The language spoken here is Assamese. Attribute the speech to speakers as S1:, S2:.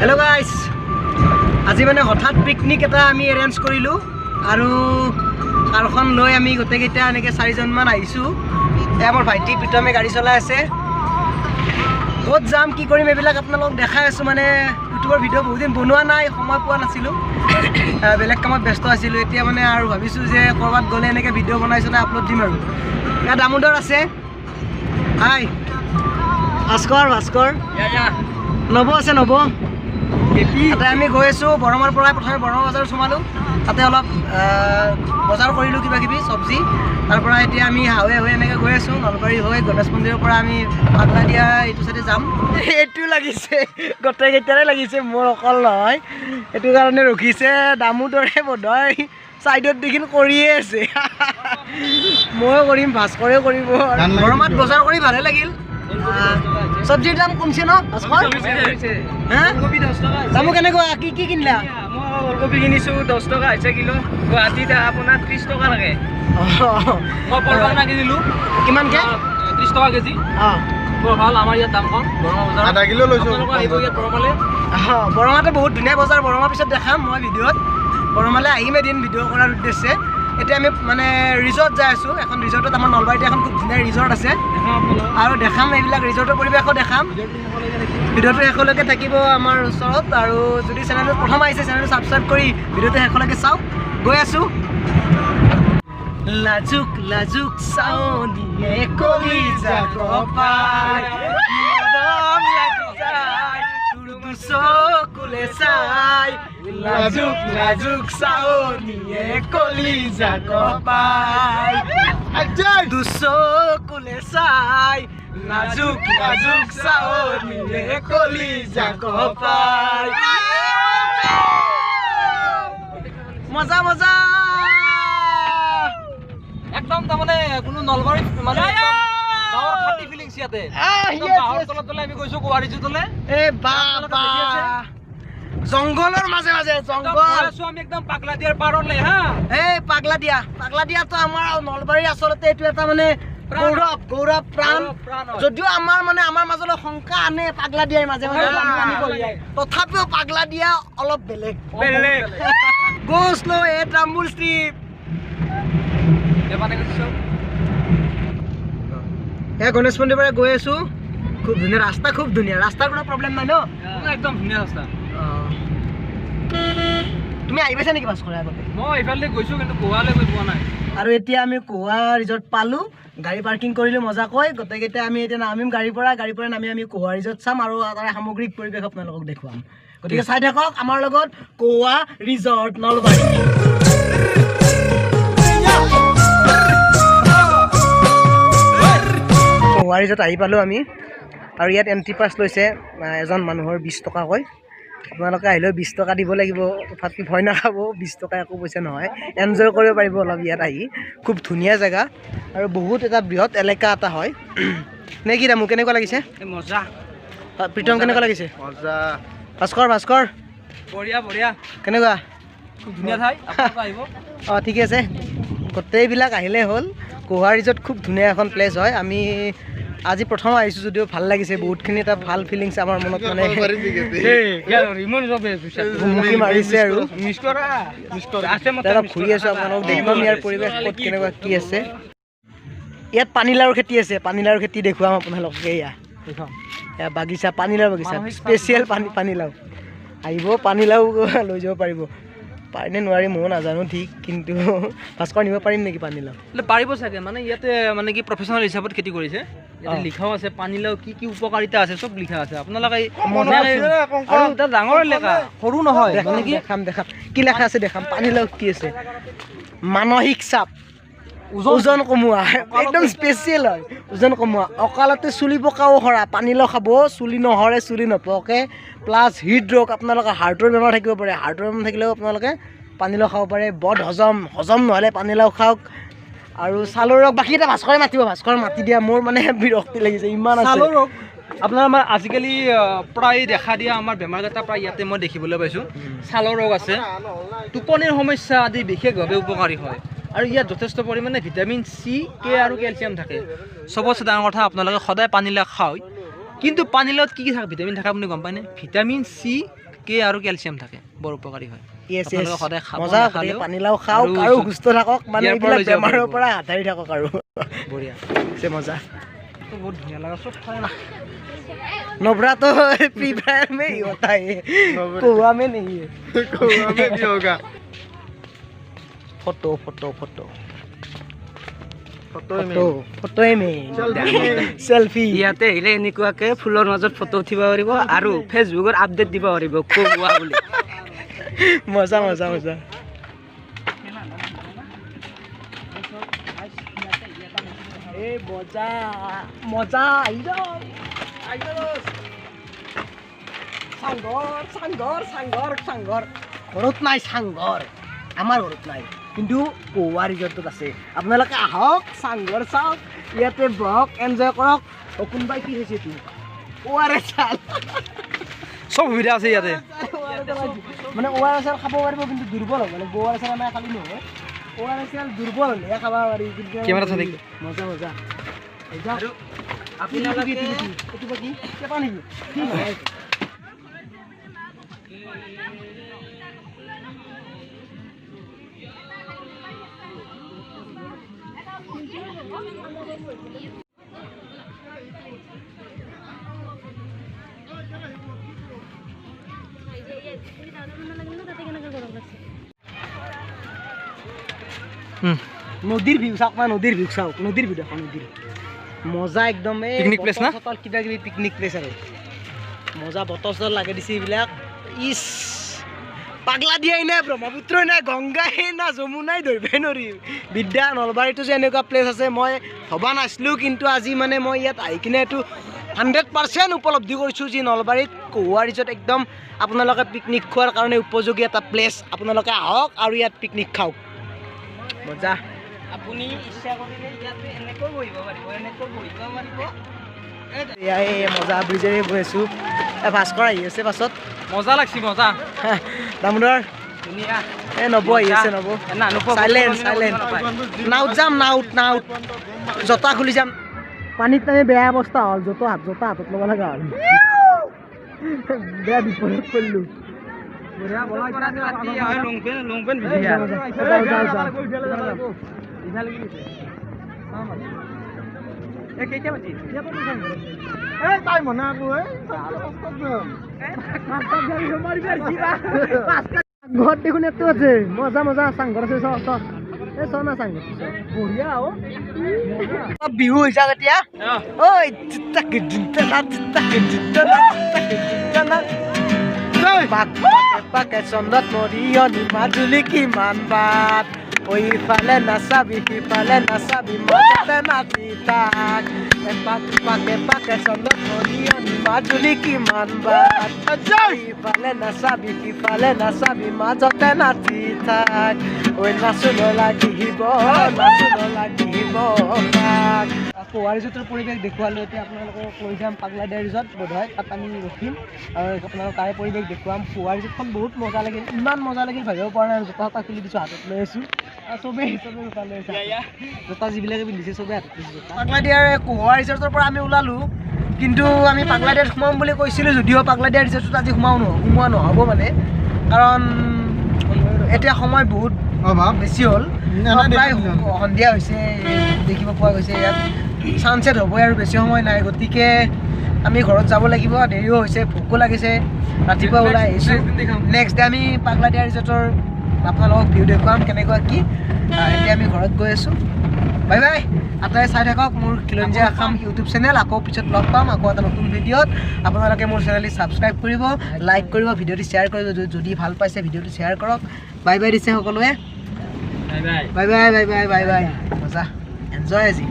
S1: Hello guys, আজি মানে হঠাৎ পিকনিক এটা আমি এৰেঞ্জ কৰিলো আৰু কাৰখন লৈ আমি গোটেইকেইটা এনেকৈ 4জন মান আহিছো। আমাৰ ভাইটি প্ৰীতমে গাড়ী চলাই আছে। ক'ত যাম কি কৰিম এইবিলাক আপোনালোকক দেখাই আছো। মানে ইউটিউবৰ ভিডিঅ' বহুত দিন বনোৱা নাই, সময় পোৱা নাছিলোঁ, বেলেগ কামত ব্যস্ত আছিলোঁ। এতিয়া মানে আৰু ভাবিছোঁ যে ক'ৰবাত গ'লে এনেকৈ ভিডিঅ' বনাই চলাই আপলোড দিম আৰু। ইয়াত দামোদৰ আছে, হাই ভাস্কৰ নব আছে, নব তাতে আমি গৈ আছোঁ। বৰমাৰ পৰাই প্ৰথমে বৰমা বজাৰ সোমালোঁ, তাতে অলপ বজাৰ কৰিলোঁ কিবা কিবি চব্জি। তাৰপৰা এতিয়া আমি হাৱে এনেকৈ গৈ আছোঁ। নলবাৰী হৈ গণেশ মন্দিৰৰ পৰা আমি পাগলা দিয়া এইটো চাইডে যাম। এইটো লাগিছে গোটেইকেইটাৰে লাগিছে, মোৰ অকল নহয়। সেইটো কাৰণে ৰখিছে। দামোদৰে বোধহয় চাইডত দেখি কৰিয়ে আছে। ময়ো কৰিম, ভাস্কৰেও কৰিব। বৰমাত বজাৰ কৰি ভালে লাগিল। চব্জিৰ দাম কমছে ন ভাস্কৰ? দামো কেনেকুৱা? কি কি কিনিলা?
S2: মই ওলকবি কিনিছোঁ 10 টকা হৈছে কিলো। গুৱাহাটীত আপোনাৰ 30 টকা লাগে। মই পৰমাল কিনিলোঁ।
S1: কিমানকৈ?
S2: 30 টকা কেজি। বৰ ভাল আমাৰ ইয়াত দাম কম। বৰমা বজাৰ আধা কিলো লৈছোঁ। আহিব ইয়াত বৰমালে।
S1: বৰমাতে বহুত ধুনীয়া বজাৰ। বৰমাৰ পিছত দেখাম মই ভিডিঅ'ত। বৰমালে আহিম এদিন ভিডিঅ' কৰাৰ উদ্দেশ্যে। এতিয়া আমি মানে ৰিজৰ্ট যাই আছোঁ। এখন ৰিজৰ্টত আমাৰ নলবাৰীতে এখন খুব ধুনীয়া ৰিজৰ্ট আছে আৰু দেখাম এইবিলাক ৰিজৰ্টৰ পৰিৱেশো দেখাম। ভিডিঅ'টো শেষলৈকে থাকিব আমাৰ ওচৰত। আৰু যদি চেনেলটো প্ৰথম আহিছে চেনেলটো ছাবস্ক্ৰাইব কৰি ভিডিঅ'টো শেষলৈকে চাওক। গৈ আছোঁ। লাজুক লাজুক চাউনিয়ে কলিজা কপাই মৰম লাগি যায় তোৰ চকুলে চাই। লাজুক লাজুক চাউনিয়ে কলিজা কপাই চকুলে চাই। লাজুক লাজুক চাউনিয়ে কলিজা কপাই। মজা মজা
S2: একদম তাৰমানে কোনো নলবাৰীত মানে গাঁৱৰ খাটি ফিলিংছ ইয়াতে। গাঁৱৰ তলত আমি গৈছোঁ গুৱাহাটীৰ তলে।
S1: জংঘলৰ মাজে মাজে জংঘল।
S2: আমি একদম পাগলা দিয়াৰ পাৰলে হা।
S1: এই পাগলা দিয়াতো আমাৰ নলবাৰীৰ আচলতে এইটো এটা মানে গৌৰৱ প্ৰাণ। যদিও আমাৰ মাজলৈ শংকা আনে পাগলা দিয়াৰ মাজে মাজে, তথাপিও পাগলা দিয়া অলপ বেলেগ। Go slow at Rambul Street. Ganesh মন্দিৰৰ পৰা গৈ আছো। খুব ধুনীয়া ৰাস্তা, খুব ধুনীয়া ৰাস্তাৰ কোনো প্ৰব্লেম নাই ন?
S2: একদম ধুনীয়া ৰাস্তা।
S1: তুমি আহি পাইছা নেকি ভাস্কৰ আগতে?
S2: মই এইফালে গৈছোঁ কিন্তু গোৱালৈ গৈ পোৱা নাই।
S1: আৰু এতিয়া আমি কোহা ৰিজৰ্ট পালোঁ। গাড়ী পাৰ্কিং কৰিলোঁ মজাকৈ। গোটেইকেইটা আমি এতিয়া নামিম গাড়ীৰ পৰা নামি আমি কোহা ৰিজৰ্ট চাম আৰু তাৰে সামগ্ৰিক পৰিৱেশ আপোনালোকক দেখুৱাম। গতিকে চাই থাকক আমাৰ লগত কোহা ৰিজৰ্ট নলবাৰী। কোহা ৰিজৰ্ট আহি পালোঁ আমি। আৰু ইয়াত এণ্ট্ৰি পাছ লৈছে এজন মানুহৰ 20 টকাকৈ। আপোনালোকে আহিলেও 20 টকা দিব লাগিব, তথাপি ভয় নাখাব। 20 টকা একো পইচা নহয়, এনজয় কৰিব পাৰিব অলপ ইয়াত আহি। খুব ধুনীয়া জেগা আৰু বহুত এটা বৃহৎ এলেকা এটা হয়। নে কি দামো কেনেকুৱা লাগিছে?
S2: মজা।
S1: প্ৰীতম কেনেকুৱা লাগিছে?
S2: মজা।
S1: ভাস্কৰ
S2: বঢ়িয়া
S1: কেনেকুৱা?
S2: খুব ধুনীয়া ঠাই, আপোনালোকে আহিব।
S1: ঠিকে আছে। গোটেইবিলাক আহিলে হ'ল। কোহা ৰিজৰ্ট খুব ধুনীয়া এখন প্লেচ হয়। আমি আজি প্ৰথম আহিছোঁ যদিও ভাল লাগিছে। বহুতখিনি এটা ভাল ফিলিংছ আমাৰ মনত মানে ঘুমুকি মাৰিছে আৰু ঘূৰি আছোঁ। আপোনালোকক দেখুৱাম ইয়াৰ পৰিৱেশ ক'ত কেনেকুৱা কি আছে। ইয়াত পানীলাওৰ খেতি আছে। পানীলাওৰ খেতি দেখুৱাম আপোনালোকক। এয়া বাগিচা, পানীলাও বাগিচা, স্পেচিয়েল পানীলাও। আহিব, পানীলাও লৈ যাব পাৰিব। পাৰিনে নোৱাৰিম ময়ো নাজানো ঠিক, কিন্তু ভাস্কৰ নিব পাৰিম নেকি পানীলাও?
S2: পাৰিব চাগে। মানে ইয়াতে মানে কি প্ৰফেচনেল হিচাপত খেতি কৰিছে। ইয়াতে লিখাও আছে পানীলাও কি কি উপকাৰিতা আছে, চব লিখা আছে। আপোনালোকে আৰু এটা ডাঙৰ এলেকা, সৰু নহয়।
S1: দেখাম কি লেখা আছে দেখাম। পানীলাও কি আছে? মানসিক চাপ, ওজন কমোৱা, একদম স্পেচিয়েল হয়। ওজন কমোৱা, অকালতে চুলি পকাও সৰা। পানীলাও খাব, চুলি নহৰে, চুলি নপকে। প্লাছ হৃদৰোগ, আপোনালোকে হাৰ্টৰ বেমাৰ থাকিব পাৰে। হাৰ্টৰ বেমাৰ থাকিলেও আপোনালোকে পানীলাও খাব পাৰে। হজম নহ'লে পানীলাও খাওক। আৰু ছালৰ ৰোগ, বাকী এটা ভাস্কৰে মাতিব। ভাস্কৰ মাতি দিয়া, মোৰ মানে বিৰক্তি লাগিছে, ইমান আছে।
S2: ছালৰ ৰোগ আপোনাৰ আজিকালি প্ৰায় দেখা দিয়া আমাৰ বেমাৰকেইটা প্ৰায় ইয়াতে মই দেখিবলৈ পাইছোঁ। ছালৰ ৰোগ আছে, টোপনিৰ সমস্যা আদি বিশেষভাৱে উপকাৰী হয়। আৰু ইয়াত যথেষ্ট পৰিমাণে ভিটামিন চি, কে আৰু কেলছিয়াম থাকে। চবতছে ডাঙৰ কথা, আপোনালোকে সদায় পানীলাও খায়। কিন্তু পানীলাওত কি কি থাকে, ভিটামিন থাকে আপুনি গম পায়নে? ভিটামিন চি, কে আৰু কেলছিয়াম থাকে বৰ উপকাৰী হয়
S1: ইয়েছ
S2: আপোনালোকে সদায় খাব
S1: মজা
S2: নাখালেও
S1: পানীলাও খাওক
S2: আৰু
S1: আৰু সুস্থ থাকক মানে
S2: ইয়াৰ পৰা
S1: এইবিলাক
S2: লৈ যাব
S1: বেমাৰৰ
S2: পাৰিব।
S1: পৰা হাত সাৰি থাকক আৰু
S2: বঢ়িয়া
S1: মজা
S2: তো বহুত ধুনীয়া লগা চব খাই না
S1: नोबरा तो फ्री फायर में ही होता है कौआ में नहीं है
S3: कौआ में भी होगा
S1: फोटो फोटो फोटो
S3: फोटो में
S1: फोटो में सेल्फी
S4: ইয়াতে আহিলে এনেকুৱাকে ফুলৰ মাজত ফটো উঠিব পাৰিব আৰু ফেচবুকত আপডেট দিব পাৰিব কোৱা বুলি
S1: मजा मजा मजा ए मजा मजा सांगर सांगर सांगर सांगर ঘৰত নাই सांगर আমাৰ ঘৰত নাই কিন্তু কৌৱা ৰিজৰ্টত আছে আপোনালোকে আহক सांगर চাওক ইয়াতে বহক এনজয় কৰক কোনবাই কি হৈছে তোৰ কৌৱাৰে চাল
S2: চব সুবিধা আছে ইয়াতে
S1: মানে ORS খাব পাৰিব কিন্তু দুৰ্বল হ'ব মানে ORS নাই খালি নহয় ORS দুৰ্বল হ'লে খাব পাৰি কিন্তু
S2: কেমেৰা চাই দেখ
S1: মজা মজা
S4: আৰু আপোনালোকে
S1: এইটো কি কেপা নেকি কি নহয় নদীৰ ভিউ চাওক না নদীৰ ভিউ চাওক নদীৰ ভিউ দেখক নদীৰ মজা একদম এই
S2: Picnic place না?
S1: বটল কিবা কিবি পিকনিক প্লেচ আৰু মজা বটল চটল লাগে দিছে এইবিলাক ইছ পাগলা দিয়াই নাই ব্ৰহ্মপুত্ৰই নাই গংগাই না যমুনাই ধৰিবই নোৱাৰি বিদ্যা নলবাৰীতো যে এনেকুৱা প্লেচ আছে মই ভবা নাছিলোঁ কিন্তু আজি মানে মই ইয়াত আহি কিনে এইটো 100% উপলব্ধি কৰিছোঁ যে নলবাৰীত কৌৱা ৰিজৰ্ট একদম আপোনালোকে পিকনিক খোৱাৰ কাৰণে উপযোগী এটা প্লেচ আপোনালোকে আহক আৰু ইয়াত পিকনিক খাওক মজা
S4: আপুনি ইচ্ছা কৰিলে ইয়াতে এনেকৈ বহিব পাৰিব
S1: এয়া এই মজা ব্ৰিজেৰে গৈ আছোঁ ভাস্কৰ আহি আছে পাছত
S2: মজা লাগছি মজা
S1: দামোদৰ
S4: ধুনীয়া
S1: এই নব আহি আছে নব চাইলেণ্ট চাইলেণ্ট নাওত যাম নাওত জোতা খুলি যাম পানীত নামি বেয়া অৱস্থা হ'ল জোতা হাতত ল'ব লগা হ'ল বেয়া বিপদত পৰিলোঁ ঘৰত দেখোন একটো আছে মজা মজা চাংঘৰ আছে না চাংঘৰ বঢ়িয়া বিহু হৈছে এতিয়া ঐ পাকে চন্দত মৰিয়নি মাজুলী কিমান বাট ঐ ইফালে নাচাবি সিফালে নাচাবি মজতে নাচি তাক পাকে চন্দত মৰিয়নি মাজুলী কিমান বাট ইফালে নাচাবি সিফালে নাচাবি মাজতে নাচি থাক ঐ নাচো নলাগিব কৌৱা ৰিজৰ্টৰ পৰিৱেশ দেখুৱালোঁ এতিয়া আপোনালোকক লৈ যাম পাগলাদিয়া ৰিজৰ্ট বোধহয় তাত আমি ৰখিম আৰু আপোনালোকক তাৰে পৰিৱেশ দেখুৱাম কৌৱা ৰিজৰ্টখন বহুত মজা লাগিল ইমান মজা লাগিল ভাবিব পৰা নাই জোতা চোতা খুলি দিছোঁ হাতত লৈ আছোঁ আৰু চবেই জোতা লৈ আছে জোতা যিবিলাকে পিন্ধিছে চবেই হাতত লৈছে পাগলাদিয়াৰ কৌৱা ৰিজৰ্টৰ পৰা আমি ওলালোঁ কিন্তু আমি পাগলাদিয়াত সোমাম বুলি কৈছিলোঁ যদিও পাগলাদিয়া ৰিজৰ্টত আজি সোমোৱা নহ'ব মানে কাৰণ এতিয়া সময় বহুত বেছি হ'ল প্ৰায় সন্ধিয়া হৈছে দেখিব পোৱা গৈছে ইয়াত ছানছেট হ'বই আৰু বেছি সময় নাই গতিকে আমি ঘৰত যাব লাগিব দেৰিও হৈছে ভোকো লাগিছে ৰাতিপুৱা ওলাই আহিছোঁ নেক্সট ডে আমি পাগলাদিয়া ৰিজৰ্টৰ আপোনালোকক ভিউ দেখুৱাম কেনেকুৱা কি এতিয়া আমি ঘৰত গৈ আছোঁ বাই বাই আটাই চাই থাকক মোৰ খিলঞ্জীয়া আসাম ইউটিউব চেনেল আকৌ পিছত লগ পাম আকৌ এটা নতুন ভিডিঅ'ত আপোনালোকে মোৰ চেনেলটি ছাবস্ক্ৰাইব কৰিব লাইক কৰিব ভিডিঅ'টি শ্বেয়াৰ কৰিব যদি ভাল পাইছে ভিডিঅ'টি শ্বেয়াৰ কৰক বাই বাই দিছে সকলোৱে bye bye bye bye bye bye মজা এনজয় আজি